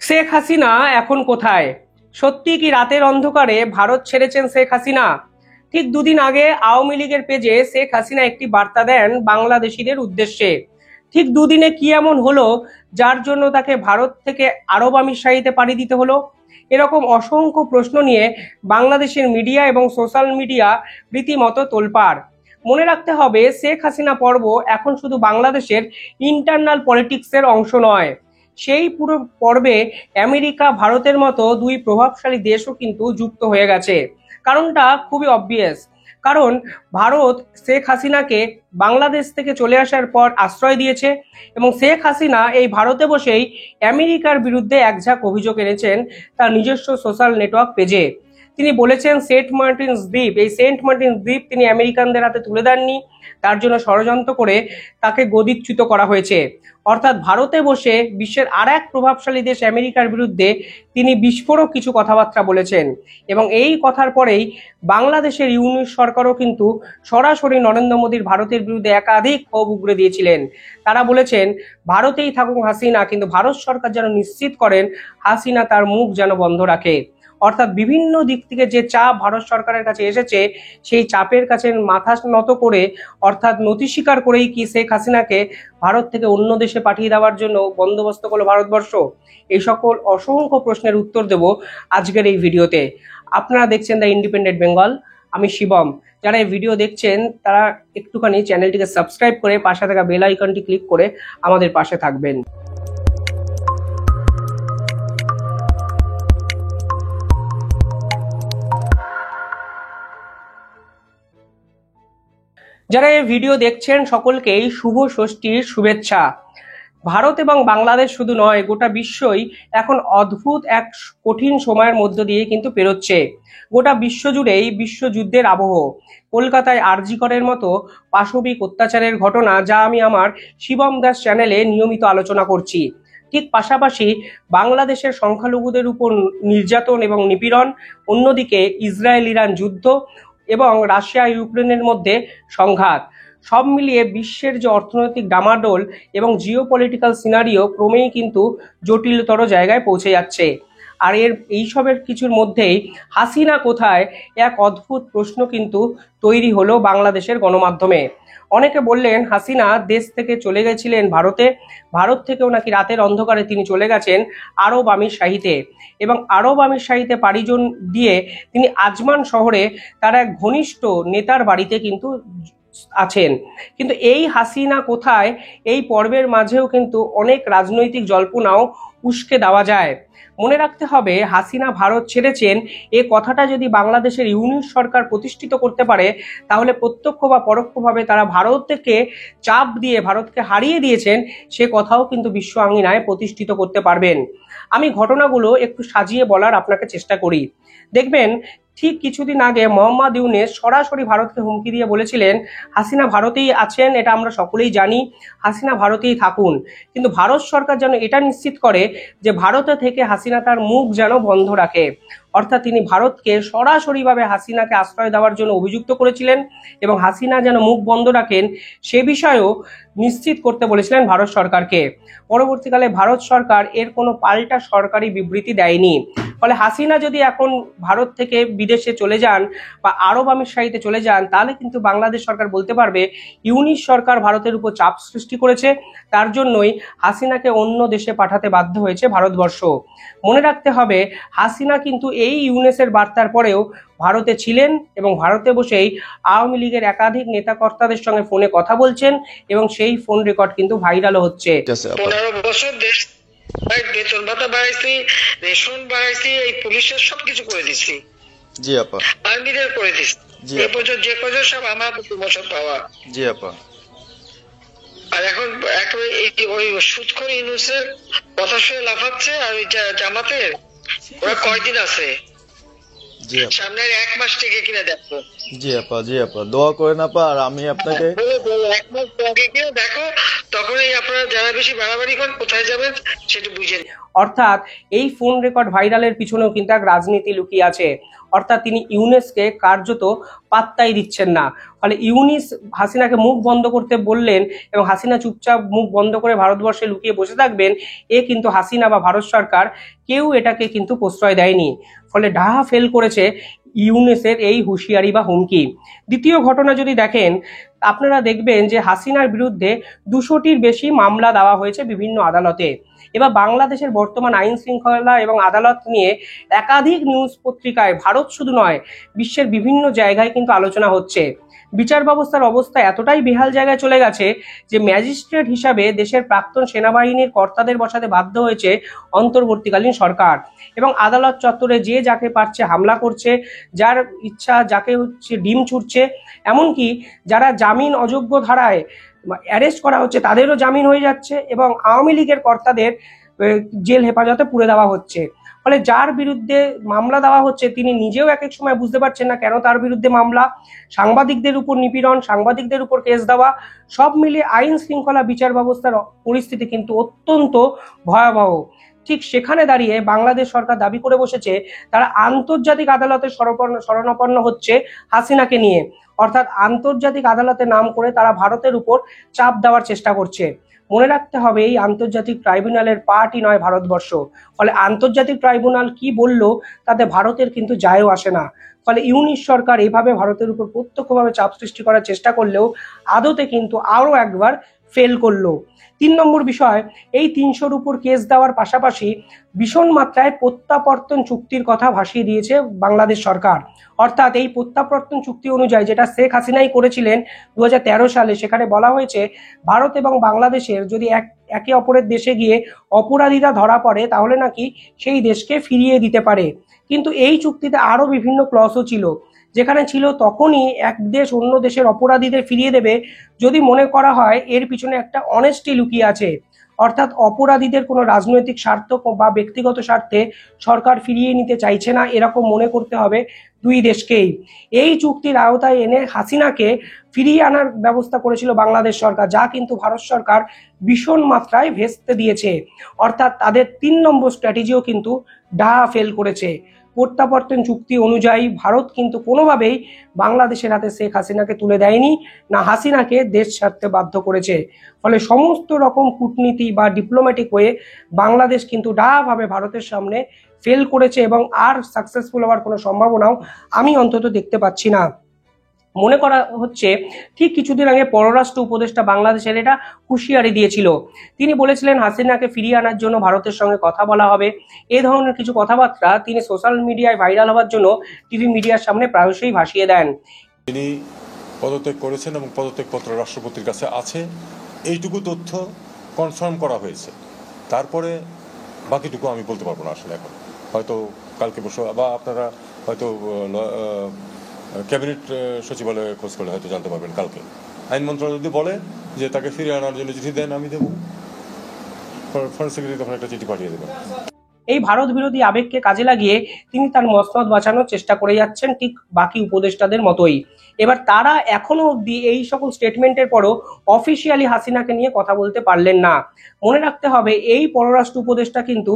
শেখ হাসিনা এখন কোথায়? সত্যি কি রাতের অন্ধকারে ভারত ছেড়েছেন শেখ হাসিনা? ঠিক দুদিন আগে আওয়ামী লীগের পেজে শেখ হাসিনা একটি বার্তা দেন বাংলাদেশিদের উদ্দেশ্যে। ঠিক দুদিনে কি এমন হলো যার জন্য তাকে ভারত থেকে আরব আমিরশাহিতে পাড়ি দিতে হলো? এরকম অসংখ্য প্রশ্ন নিয়ে বাংলাদেশের মিডিয়া এবং সোশ্যাল মিডিয়া রীতিমতো তোলপাড়। মনে রাখতে হবে, শেখ হাসিনা পর্ব এখন শুধু বাংলাদেশের ইন্টারনাল পলিটিক্সের অংশ নয়, সেই পুরো পর্বে আমেরিকা ভারতের মতো দুই প্রভাবশালী দেশও কিন্তু যুক্ত হয়ে গেছে। কারণটা খুবই অবভিয়াস। কারণ ভারত শেখ হাসিনাকে বাংলাদেশ থেকে চলে আসার পর আশ্রয় দিয়েছে এবং শেখ হাসিনা এই ভারতে বসেই আমেরিকার বিরুদ্ধে একঝাঁক অভিযোগ এনেছেন তার নিজস্ব সোশ্যাল নেটওয়ার্ক পেজে। তিনি বলেছেন সেন্ট মার্টিনস দ্বীপ, এই সেন্ট মার্টিনস দ্বীপ তিনি আমেরিকানদের হাতে তুলে দেননি, তার জন্য ষড়যন্ত্র করে তাকে গদিচ্যুত করা হয়েছে। অর্থাৎ ভারতে বসে বিশ্বের আর এক প্রভাবশালী দেশ আমেরিকার বিরুদ্ধে তিনি বিস্ফোরক কিছু কথাবার্তা বলেছেন এবং এই কথার পরেই বাংলাদেশের ইউনিট সরকারও কিন্তু সরাসরি নরেন্দ্র মোদীর ভারতের বিরুদ্ধে একাধিক ক্ষোভ উগরে দিয়েছিলেন। তারা বলেছেন ভারতেই থাকুক হাসিনা, কিন্তু ভারত সরকার যেন নিশ্চিত করেন হাসিনা তার মুখ যেন বন্ধ রাখে। অর্থাৎ বিভিন্ন দিক থেকে যে চাপ ভারত সরকারের কাছে এসেছে, সেই চাপের কাছে মাথা নত করে, অর্থাৎ নতি স্বীকার করেই কি শেখ হাসিনাকে ভারত থেকে অন্য দেশে পাঠিয়ে দেওয়ার জন্য বন্দোবস্ত করলো ভারতবর্ষ? এই সকল অসংখ্য প্রশ্নের উত্তর দেব আজকের এই ভিডিওতে। আপনারা দেখছেন দ্য ইন্ডিপেন্ডেন্ট বেঙ্গল, আমি শিবম। যারা এই ভিডিও দেখছেন তারা একটুখানি চ্যানেলটিকে সাবস্ক্রাইব করে পাশে থাকা বেল আইকনটি ক্লিক করে আমাদের পাশে থাকবেন। যারা এই ভিডিও দেখছেন সকলকেই শুভ ষষ্ঠীর শুভেচ্ছা। ভারত এবং বাংলাদেশ শুধু নয়, গোটা বিশ্বই এখন অদ্ভুত এক কঠিন সময়ের মধ্য দিয়ে কিন্তু পেরোচ্ছে। গোটা বিশ্ব জুড়েই বিশ্বযুদ্ধের আবহ। কলকাতায় আরজি করের মতো পাশবিক অত্যাচারের ঘটনা, যা আমি আমার শিবম দাস চ্যানেলে নিয়মিত আলোচনা করছি। ঠিক পাশাপাশি বাংলাদেশের সংখ্যালঘুদের উপর নির্যাতন এবং নিপীড়ন, অন্যদিকে ইসরায়েল ইরান যুদ্ধ এবং রাশিয়া ইউক্রেনের মধ্যে সংঘাত, সব মিলিয়ে বিশ্বের যে অর্থনৈতিক ডামাডোল এবং জিওপলিটিক্যাল সিনারিও ক্রমেই কিন্তু জটিলতর জায়গায় পৌঁছে যাচ্ছে। আর এইসবের কিছুর মধ্যেই হাসিনা কোথায়, এক অদ্ভুত প্রশ্ন কিন্তু তৈরি হলো বাংলাদেশের গণমাধ্যমে। অনেকে বললেন হাসিনা দেশ থেকে চলে গেছিলেন ভারতে, ভারত থেকেও নাকি রাতের অন্ধকারে তিনি চলে গেছেন আরব আমিরশাহিতে এবং আরব আমিরশাহিতে পাড়ি দিয়ে তিনি আজমান শহরে তার এক ঘনিষ্ঠ নেতার বাড়িতে কিন্তু আছেন। কিন্তু এই হাসিনা কোথায়, এই পর্বের মাঝেও কিন্তু অনেক রাজনৈতিক জল্পনাও উস্কে দেওয়া যায়। মনে রাখতে হবে, হাসিনা ভারত ছেড়েছেন এ কথাটা যদি বাংলাদেশের ইউনিট সরকার প্রতিষ্ঠিত করতে পারে, তাহলে প্রত্যক্ষ বা পরোক্ষভাবে তারা ভারত থেকে চাপ দিয়ে ভারতকে হারিয়ে দিয়েছেন সে কথাও কিন্তু বিশ্ব আঙিনায় প্রতিষ্ঠিত করতে পারবেন। আমি ঘটনাগুলো একটু সাজিয়ে বলার আপনাকে চেষ্টা করি। দেখবেন, ঠিক কিছুদিন আগে মোহাম্মদ ইউনূস সরাসরি ভারতকে হুমকি দিয়ে বলেছিলেন হাসিনা ভারতেই আছেন, এটা আমরা সকলেই জানি, হাসিনা ভারতেই থাকুন। কিন্তু ভারত সরকার যেন এটা নিশ্চিত করে যে ভারতে থেকে হাসিনা তার মুখ যেন বন্ধ রাখে। অর্থাৎ তিনি ভারতকে সরাসরিভাবে হাসিনাকে আশ্রয় দেওয়ার জন্য অভিযুক্ত করেছিলেন এবং হাসিনা যেন মুখ বন্ধ রাখেন সে বিষয়েও নিশ্চিত করতে বলেছিলেন ভারত সরকারকে। পরবর্তীকালে ভারত সরকার এর কোনো পাল্টা সরকারি বিবৃতি দেয়নি। ফলে হাসিনা যদি এখন ভারত থেকে বিদেশে চলে যান বা আরব আমিরশাহিতে চলে যান, তাহলে কিন্তু বাংলাদেশ সরকার বলতে পারবে ইউনিট সরকার ভারতের উপর চাপ সৃষ্টি করেছে, তার জন্যই হাসিনাকে অন্য দেশে পাঠাতে বাধ্য হয়েছে ভারতবর্ষ। মনে রাখতে হবে, হাসিনা কিন্তু এই ইউনূসের বার্তার পরেও ভারতে ছিলেন এবং ভারতে বসেই আওয়ামী লীগের একাধিক নেতা কর্তাদের সঙ্গে ফোনে কথা বলছেন এবং সেই ফোন রেকর্ড কিন্তু ভাইরালও হচ্ছে। 15 বছর দেশ বেতন ভাতা বাড়াইছি, রেশন বাড়াইছি, এই পুলিশের সবকিছু করে দিচ্ছি। জি আপা। আর্মিদের করে দিচ্ছি। এই পর্যন্ত যে কত সব আমার প্রমোশন পাওয়া। জি আপা। আর এখন ওই সুদখোর ইউনূসের কথা শুনে লাফাচ্ছে। আর ওই জামাতের ওরা কয়দিন আছে? জি আপা। সামনের 1 মাস থেকে কিনা দেখো। জি আপা, জি আপা, দোয়া করেন আপা। আর আমি আপনাকে 1 মাস থেকে কিনা দেখো, তখনই আপনারা যারা বেশি বাড়াবাড়ি করেন কোথায় যাবেন সেটা বুঝে নিন। অর্থাৎ এই ফোন রেকর্ড ভাইরালের পিছনেও কিন্তু এক রাজনীতি লুকিয়ে আছে। অর্থাৎ তিনি ইউনুসকে কার্যত পাত্তাই দিচ্ছেন না। ফলে ইউনুস হাসিনাকে মুখ বন্ধ করতে বললেন এবং হাসিনা চুপচাপ মুখ বন্ধ করে ভারতবর্ষে লুকিয়ে বসে থাকবেন, এ কিন্তু হাসিনা বা ভারত সরকার কেউ এটাকে কিন্তু প্রশ্রয় দেয়নি। ফলে ডাহা ফেল করেছে ইউনুসের এই হুঁশিয়ারি বা হুমকি। দ্বিতীয় ঘটনা যদি দেখেন, আপনারা দেখবেন যে হাসিনার বিরুদ্ধে 200টির বেশি মামলা দেওয়া হয়েছে বিভিন্ন আদালতে। এবার বাংলাদেশের বর্তমান আইন শৃঙ্খলা এবং আদালত নিয়ে একাধিক নিউজ পত্রিকায়, ভারত শুধু নয় বিশ্বের বিভিন্ন জায়গায় কিন্তু আলোচনা হচ্ছে। বিচার ব্যবস্থার অবস্থা এতটাই বেহাল জায়গায় চলে গেছে যে ম্যাজিস্ট্রেট হিসাবে দেশের প্রাক্তন সেনাবাহিনীর কর্তাদের বসাতে বাধ্য হয়েছে অন্তর্বর্তীকালীন সরকার, এবং আদালত চত্বরে যে যাকে পারছে হামলা করছে, যার ইচ্ছা যাকে হচ্ছে ডিম ছুটছে, এমনকি যারা জামিন অযোগ্য ধারায় অ্যারেস্ট করা হচ্ছে তাদেরও জামিন হয়ে যাচ্ছে, এবং আওয়ামী লীগের কর্তাদের জেল হেফাজতে পুরে দেওয়া হচ্ছে। ফলে যার বিরুদ্ধে মামলা দেওয়া হচ্ছে তিনি নিজেও এক এক সময় বুঝতে পারছেন না কেন তার বিরুদ্ধে মামলা, সাংবাদিকদের উপর নিপীড়ন, সাংবাদিকদের উপর কেস দেওয়া, সব মিলিয়ে আইন শৃঙ্খলা বিচার ব্যবস্থার পরিস্থিতি কিন্তু অত্যন্ত ভয়াবহ। ঠিক সেখানে দাঁড়িয়ে বাংলাদেশ সরকার দাবি করে বসেছে তারা আন্তর্জাতিক আদালতে শরণাপন্ন হচ্ছে হাসিনাকে নিয়ে। অর্থাৎ আন্তর্জাতিক আদালতে নাম করে তারা ভারতের উপর চাপ দেওয়ার চেষ্টা করছে। মনে রাখতে হবে এই আন্তর্জাতিক ট্রাইব্যুনালের পার্টি নয় ভারতবর্ষ। ফলে আন্তর্জাতিক ট্রাইব্যুনাল কি বললো তাতে ভারতের কিন্তু যায়ও আসে না। ফলে ইউনিশ সরকার এইভাবে ভারতের উপর প্রত্যক্ষভাবে চাপ সৃষ্টি করার চেষ্টা করলেও আদতে কিন্তু আরো একবার ফেল করলো। 3 নম্বর বিষয়, এই 300-র উপর কেস দেওয়ার পাশাপাশি ভীষণ মাত্রায় প্রত্যাবর্তন চুক্তির কথা ভাসিয়ে দিয়েছে বাংলাদেশ সরকার। অর্থাৎ এই প্রত্যাবর্তন চুক্তি অনুযায়ী, যেটা শেখ হাসিনাই করেছিলেন 2013 সালে, সেখানে বলা হয়েছে ভারত এবং বাংলাদেশের যদি একে অপরের দেশে গিয়ে অপরাধীরা ধরা পড়ে তাহলে নাকি সেই দেশকে ফিরিয়ে দিতে পারে। কিন্তু এই চুক্তিতে আরো বিভিন্ন ক্লজও ছিল, যেখানে ছিল তখনই এক দেশ অন্য দেশের অপরাধীদের ফিরিয়ে দেবে যদি মনে করা হয় এর পিছনে একটা অনেস্টি লুকিয়ে আছে। অর্থাৎ অপরাধীদের কোনো রাজনৈতিক স্বার্থ বা ব্যক্তিগত স্বার্থে সরকার ফিরিয়ে নিতে চাইছে না, এরকম মনে করতে হবে দুই দেশকেই। এই চুক্তির আওতায় এনে হাসিনাকে ফিরিয়ে আনার ব্যবস্থা করেছিল বাংলাদেশ সরকার, যা কিন্তু ভারত সরকার ভীষণ মাত্রায় ভেস্তে দিয়েছে। অর্থাৎ তাদের 3 নম্বর স্ট্র্যাটেজিও কিন্তু ডাহা ফেল করেছে। প্রত্যাবর্তন চুক্তি অনুযায়ী ভারত কিন্তু কোনোভাবেই বাংলাদেশের হাতে শেখ হাসিনাকে তুলে দেয়নি, না হাসিনাকে দেশ ছাড়তে বাধ্য করেছে। ফলে সমস্ত রকম কূটনীতি বা ডিপ্লোম্যাটিক ওয়ে বাংলাদেশ কিন্তু ডাভাবে ভারতের সামনে ফেল করেছে, এবং আর সাকসেসফুল হওয়ার কোনো সম্ভাবনাও আমি অন্তত দেখতে পাচ্ছি না। মনে করা হচ্ছে ঠিক কিছুদিন আগে পররাষ্ট্র উপদেষ্টা বাংলাদেশের এটা হুঁশিয়ারি দিয়েছিল। তিনি বলেছিলেন হাসিনাকে ফিরিয়ে আনার জন্য ভারতের সঙ্গে কথা বলা হবে। এ ধরনের কিছু কথাবার্তা তিনি সোশ্যাল মিডিয়ায় ভাইরাল হওয়ার জন্য টিভি মিডিয়ার সামনে প্রায়শই ভাসিয়ে দেন। তিনি পদত্যাগ করেছেন এবং পদত্যাগপত্র রাষ্ট্রপতির কাছে আছে, এইটুকু তথ্য কনফার্ম করা হয়েছে। তারপরে বাকিটুকু আমি বলতে পারবো না আসলে এখন। হয়তো কালকে বসে বা আপনারা হয়তো ক্যাবিনেট সচিবালয়ে খোঁজ করলে হয়তো জানতে পারবেন কালকে। আইন মন্ত্রণালয় যদি বলে যে তাকে ফিরিয়ে আনার জন্য চিঠি দেন, আমি দেবো, ফরেন সেক্রেটারি তখন একটা চিঠি পাঠিয়ে দেবেন। এই ভারত বিরোধী আবেগকে কাজে লাগিয়ে তিনি তার মসনদ বাঁচানোর চেষ্টা করে যাচ্ছেন, ঠিক বাকি উপদেষ্টাদের মতোই। এবার তারা এখনো অব্দি এই সকল স্টেটমেন্টের পরও অফিসিয়ালি হাসিনাকে নিয়ে কথা বলতে পারলেন না। মনে রাখতে হবে এই পররাষ্ট্র উপদেষ্টা কিন্তু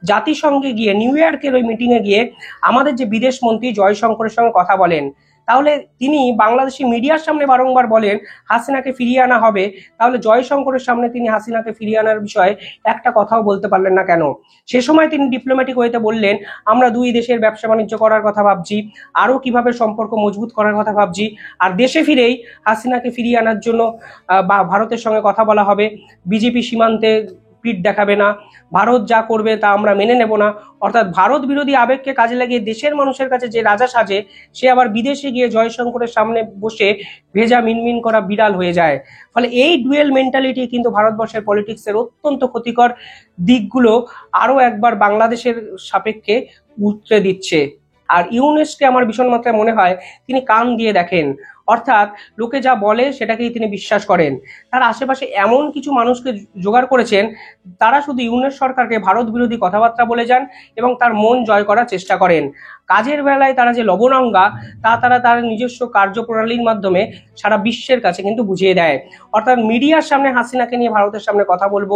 জাতিসংঘে গিয়ে, নিউ ইয়র্কের ওই মিটিংয়ে গিয়ে আমাদের যে বিদেশ মন্ত্রী জয়শঙ্করের সঙ্গে কথা বলেন। তাহলে তিনি বাংলাদেশি মিডিয়ার সামনে বারংবার বলেন হাসিনাকে ফিরিয়ে আনা হবে, তাহলে জয়শঙ্করের সামনে তিনি হাসিনাকে ফিরিয়ে আনার বিষয়ে একটা কথাও বলতে পারলেন না কেন? সে সময় তিনি ডিপ্লোম্যাটিক ওয়েতে বললেন আমরা দুই দেশের ব্যবসা বাণিজ্য করার কথা ভাবছি, আরো কিভাবে সম্পর্ক মজবুত করার কথা ভাবছি, আর দেশে ফিরেই হাসিনাকে ফিরিয়ে আনার জন্য ভারতের সঙ্গে কথা বলা হবে। বিজেপি সীমান্তে পিঠ দেখাবে না, ভারত যা করবে তা আমরা মেনে নেব না। অর্থাৎ ভারত বিরোধী আবেগকে কাজে লাগিয়ে দেশের মানুষের কাছে যে রাজা সাজে, সে আবার বিদেশে গিয়ে জয়শঙ্করের সামনে বসে ভেজা মিনমিন করা বিড়াল হয়ে যায়। ফলে এই ডুয়েল মেন্টালিটি কিন্তু ভারতবর্ষের পলিটিক্সের অত্যন্ত ক্ষতিকর দিকগুলো আরো একবার বাংলাদেশের সাপেক্ষে উতরে দিচ্ছে। আর ইউনুসকে আমার ভীষণ মাত্রায় মনে হয় তিনি কান দিয়ে দেখেন। অর্থাৎ লোকে যা বলে সেটাকেই তিনি বিশ্বাস করেন। তার আশেপাশে এমন কিছু মানুষকে জোগাড় করেছেন, তারা শুধু ইউনূস সরকারকে ভারত বিরোধী কথাবার্তা বলে যান এবং তার মন জয় করার চেষ্টা করেন। কাজের বেলায় তারা যে লবণাঙ্গা তা তারা তার নিজস্ব কার্যপ্রণালীর মাধ্যমে সারা বিশ্বের কাছে কিন্তু বুঝিয়ে দেয়। অর্থাৎ মিডিয়ার সামনে হাসিনাকে নিয়ে ভারতের সামনে কথা বলবো,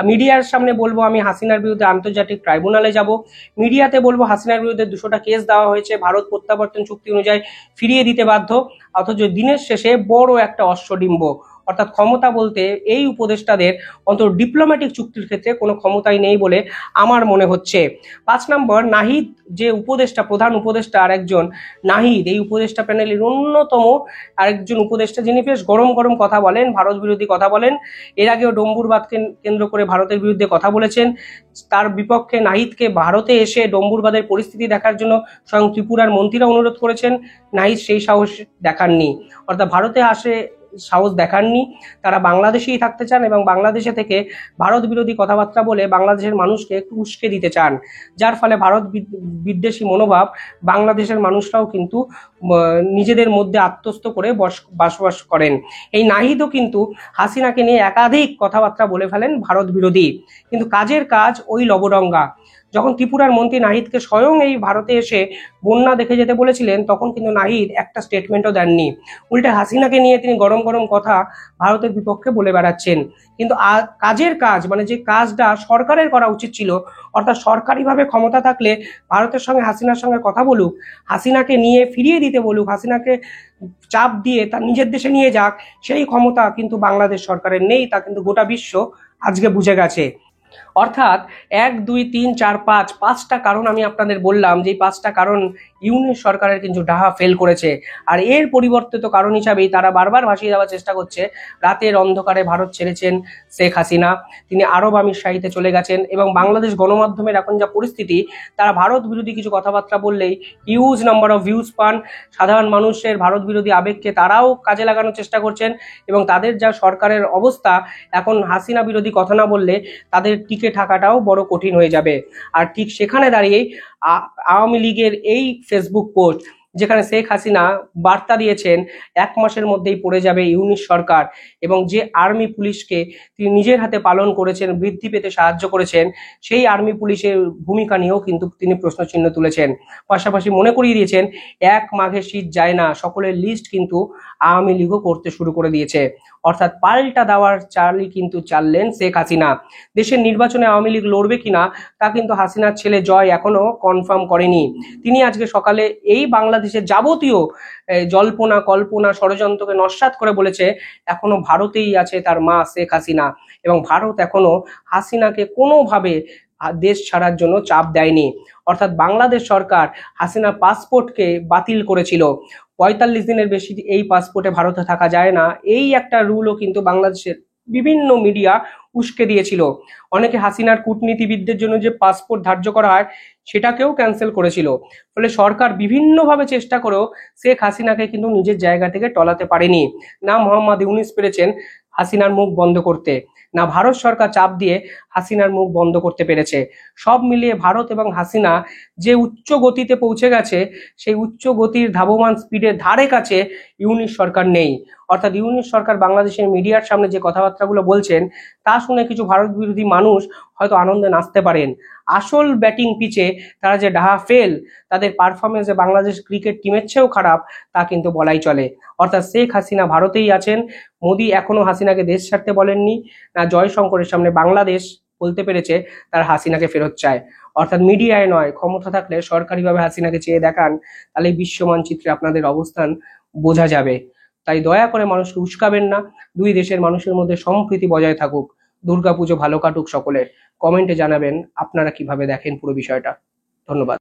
মিডিয়ার সামনে বলবো আমি হাসিনার বিরুদ্ধে আন্তর্জাতিক ট্রাইব্যুনালে যাব, মিডিয়াতে বলবো হাসিনার বিরুদ্ধে 200টা কেস দেওয়া হয়েছে, ভারত প্রত্যাবর্তন চুক্তি অনুযায়ী ফিরিয়ে দিতে বাধ্য, অথচ দিনের শেষে বড় একটা অশ্বডিম্ব। অর্থাৎ ক্ষমতা বলতে এই উপদেষ্টাদের অন্তত ডিপ্লোম্যাটিক চুক্তির ক্ষেত্রে কোনো ক্ষমতাই নেই বলে আমার মনে হচ্ছে। 5 নম্বর, নাহিদ যে উপদেষ্টা, প্রধান উপদেষ্টা আর একজন নাহিদ, এই উপদেষ্টা প্যানেলের অন্যতম আরেকজন উপদেষ্টা, যিনি বেশ গরম গরম কথা বলেন, ভারত বিরোধী কথা বলেন। এর আগেও ডম্বুরবাদকে কেন্দ্র করে ভারতের বিরুদ্ধে কথা বলেছেন। তার বিপক্ষে নাহিদকে ভারতে এসে ডম্বুরবাদের পরিস্থিতি দেখার জন্য স্বয়ং ত্রিপুরার মন্ত্রীরা অনুরোধ করেছেন, নাহিদ সেই সাহস দেখাননি। অর্থাৎ ভারতে সাহস দেখাননি, তারা বাংলাদেশেই থাকতে চান এবং বাংলাদেশে থেকে ভারত বিরোধী কথাবার্তা বলে বাংলাদেশের মানুষকে একটু উস্কে দিতে চান, যার ফলে ভারত বিদ্বেষী মনোভাব বাংলাদেশের মানুষরাও কিন্তু নিজেদের মধ্যে আত্মস্থ করে বসবাস করেন। এই নাহিদও কিন্তু হাসিনাকে নিয়ে একাধিক কথাবার্তা বলে ফেলেন ভারত বিরোধী, কিন্তু কাজের কাজ ওই লবডঙ্গা। যখন ত্রিপুরার মন্ত্রী নাহিদকে স্বয়ং এই ভারতে এসে বন্যা দেখে যেতে বলেছিলেন, তখন কিন্তু নাহিদ একটা স্টেটমেন্টও দেননি, উল্টে হাসিনাকে নিয়ে তিনি গরম গরম কথা ভারতের বিপক্ষে বলে বেড়াচ্ছেন। কিন্তু কাজের কাজ, মানে যে কাজটা সরকারের করা উচিত ছিল, অর্থাৎ সরকারিভাবে ক্ষমতা থাকলে ভারতের সঙ্গে হাসিনার সঙ্গে কথা বলুক, হাসিনাকে নিয়ে ফিরিয়ে দিতে বলুক, হাসিনাকে চাপ দিয়ে তার নিজের দেশে নিয়ে যাক, সেই ক্ষমতা কিন্তু বাংলাদেশ সরকারের নেই, তা কিন্তু গোটা বিশ্ব আজকে বুঝে গেছে। অর্থাৎ 1, 2, 3, 4, 5টা কারণ আমি আপনাদের বললাম, যে 5টা কারণ ইউনূস সরকারের কিন্তু ডাহা ফেল করেছে। আর এর পরিবর্তিত কারণ হিসাবেই তারা বারবার ভাসিয়ে দেওয়ার চেষ্টা করছে, রাতের অন্ধকারে ভারত ছেড়েছেন শেখ হাসিনা, তিনি আরব আমিরশাহিতে চলে গেছেন এবং বাংলাদেশ গণমাধ্যমের এখন যা পরিস্থিতি, তারা ভারত বিরোধী কিছু কথাবার্তা বললেই হিউজ নাম্বার অফ ভিউজ পান। সাধারণ মানুষের ভারত বিরোধী আবেগকে তারাও কাজে লাগানোর চেষ্টা করছেন এবং তাদের যা সরকারের অবস্থা, এখন হাসিনা বিরোধী কথা না বললে তাদের টিকে থাকাটাও বড় কঠিন হয়ে যাবে। আর ঠিক সেখানে দাঁড়িয়েই আওয়ামী লীগের এই ফেসবুক পোস্ট, যেখানে শেখ হাসিনা বার্তা দিয়েছেন 1 মাসের মধ্যেই পড়ে যাবে ইউনূস সরকার, এবং যে আর্মি পুলিশকে তিনি নিজের হাতে পালন করেছেন, বৃদ্ধি পেতে সাহায্য করেছেন, সেই আর্মি পুলিশের ভূমিকা নিয়েও কিন্তু তিনি প্রশ্নচিহ্ন তুলেছেন। পাশাপাশি মনে করিয়ে দিয়েছেন 1 মাঘে শীত যায় না, সকলের লিস্ট কিন্তু আওয়ামী লীগও করতে শুরু করে দিয়েছে। অর্থাৎ পাল্টা দেওয়ার চালই কিন্তু চাললেন শেখ হাসিনা। দেশের নির্বাচনে আওয়ামী লীগ লড়বে কিনা তা কিন্তু হাসিনার ছেলে জয় এখনো কনফার্ম করেনি। তিনি আজকে সকালে এই বাংলাদেশের যাবতীয় জল্পনা কল্পনা ষড়যন্ত্রকে নস্যাৎ করে বলেছে এখনো ভারতেই আছে তার মা শেখ হাসিনা, এবং ভারত এখনো হাসিনাকে কোনোভাবে দেশ ছাড়ার জন্য চাপ দেয়নি। অর্থাৎ বাংলাদেশ সরকার হাসিনার পাসপোর্টকে বাতিল করেছিল, 45 দিনের বেশি এই পাসপোর্টে ভারতে থাকা যায় না, এই একটা রুলও কিন্তু বাংলাদেশের বিভিন্ন মিডিয়া উস্কে দিয়েছিল। অনেকে হাসিনার কূটনীতিবিদদের জন্য যে পাসপোর্ট ধার্য করা হয় সেটাকেও ক্যান্সেল করেছিল। ফলে সরকার বিভিন্নভাবে চেষ্টা করেও শেখ হাসিনাকে কিন্তু নিজের জায়গা থেকে টলাতে পারেনি। না মোহাম্মদ ইউনূস পেরেছেন হাসিনার মুখ বন্ধ করতে, না ভারত সরকার চাপ দিয়ে হাসিনার মুখ বন্ধ করতে পেরেছে। সব মিলিয়ে ভারত এবং হাসিনা যে উচ্চ গতিতে পৌঁছে গেছে, সেই উচ্চ গতির ধাবমান স্পিডের ধারে কাছে ইউনূস সরকার নেই। অর্থাৎ ইউনূস সরকার বাংলাদেশের মিডিয়ার সামনে যে কথাবার্তাগুলো বলছেন, তা শুনে কিছু ভারত বিরোধী মানুষ হয়তো আনন্দে নাচতে পারেন। আসল ব্যাটিং পিচে তারা যে ডাহা ফেল, তাদের পারফরমেন্সে বাংলাদেশ ক্রিকেট টিমের চেয়েও খারাপ, তা কিন্তু বলাই চলে। অর্থাৎ শেখ হাসিনা ভারতেই আছেন, মোদী এখনো হাসিনাকে দেশ ছাড়তে বলেননি, না জয়শঙ্করের সামনে বাংলাদেশ বলতে পেরেছে তার হাসিনাকে ফেরত চায়। অর্থাৎ মিডিয়ায় নয়, ক্ষমতা থাকলে সরকারিভাবে হাসিনাকে চেয়ে দেখান, তাহলে বিশ্ব মানচিত্রে আপনাদের অবস্থান বোঝা যাবে। তাই দয়া করে মানুষকে উস্কাবেন না, দুই দেশের মানুষের মধ্যে সম্প্রীতি বজায় থাকুক, দুর্গাপুজো ভালো কাটুক সকলের। কমেন্টে জানাবেন আপনারা কিভাবে দেখেন পুরো বিষয়টা। ধন্যবাদ।